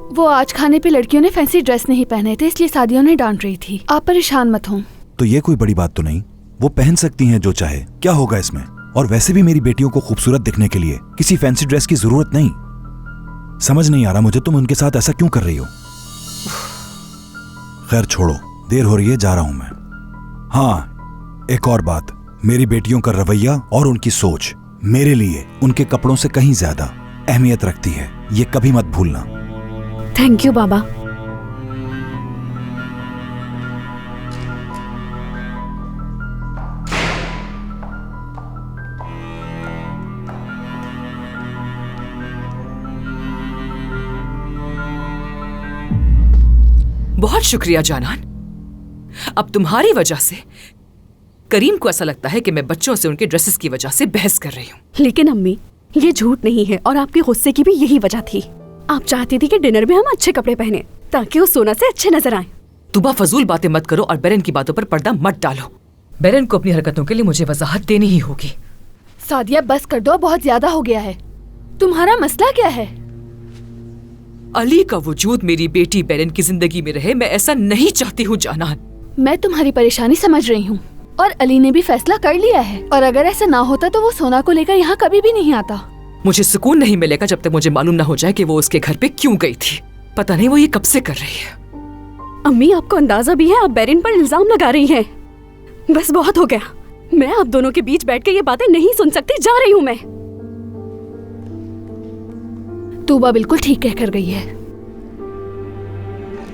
वो आज खाने पे लड़कियों ने फैंसी ड्रेस नहीं पहने थे, इसलिए सादिया उन्हें डांट रही थी। आप परेशान मत हो। तो ये कोई बड़ी बात तो नहीं, वो पहन सकती हैं जो चाहे, क्या होगा इसमें। और वैसे भी मेरी बेटियों को खूबसूरत दिखने के लिए किसी फैंसी ड्रेस की जरूरत नहीं। समझ नहीं आ रहा मुझे तुम उनके साथ ऐसा क्यों कर रही हो। खैर छोड़ो, देर हो रही है, जा रहा हूं मैं। हाँ, एक और बात, मेरी बेटियों का रवैया और उनकी सोच मेरे लिए उनके कपड़ों से कहीं ज्यादा अहमियत रखती है, ये कभी मत भूलना। थैंक यू बाबा। बहुत शुक्रिया जानान। अब तुम्हारी वजह से करीम को ऐसा लगता है कि मैं बच्चों से उनके ड्रेसेस की वजह से बहस कर रही हूँ। लेकिन अम्मी, ये झूठ नहीं है और आपके गुस्से की भी यही वजह थी। आप चाहती थी कि डिनर में हम अच्छे कपड़े पहने ताकि वो सोना से अच्छे नजर आए। तुबा फजूल बातें मत करो और बेरन की बातों पर पर्दा मत डालो। बेरन को अपनी हरकतों के लिए मुझे वजाहत देनी ही होगी। सादिया बस कर दो, बहुत ज्यादा हो गया है। तुम्हारा मसला क्या है? अली का वजूद मेरी बेटी बेरन की जिंदगी में रहे, मैं ऐसा नहीं चाहती हूँ जानान। मैं तुम्हारी परेशानी समझ रही हूँ और अली ने भी फैसला कर लिया है, और अगर ऐसा ना होता तो वो सोना को लेकर यहाँ कभी भी नहीं आता। मुझे सुकून नहीं मिलेगा जब तक मुझे मालूम ना हो जाए कि वो उसके घर पे क्यों गई थी। पता नहीं वो ये कब से कर रही है। अम्मी, आपको अंदाजा भी है आप बेरिन पर इल्जाम लगा रही हैं। बस बहुत हो गया, मैं आप दोनों के बीच बैठ के ये बातें नहीं सुन सकती, जा रही हूँ मैं। तूबा बिल्कुल ठीक कहकर गई है।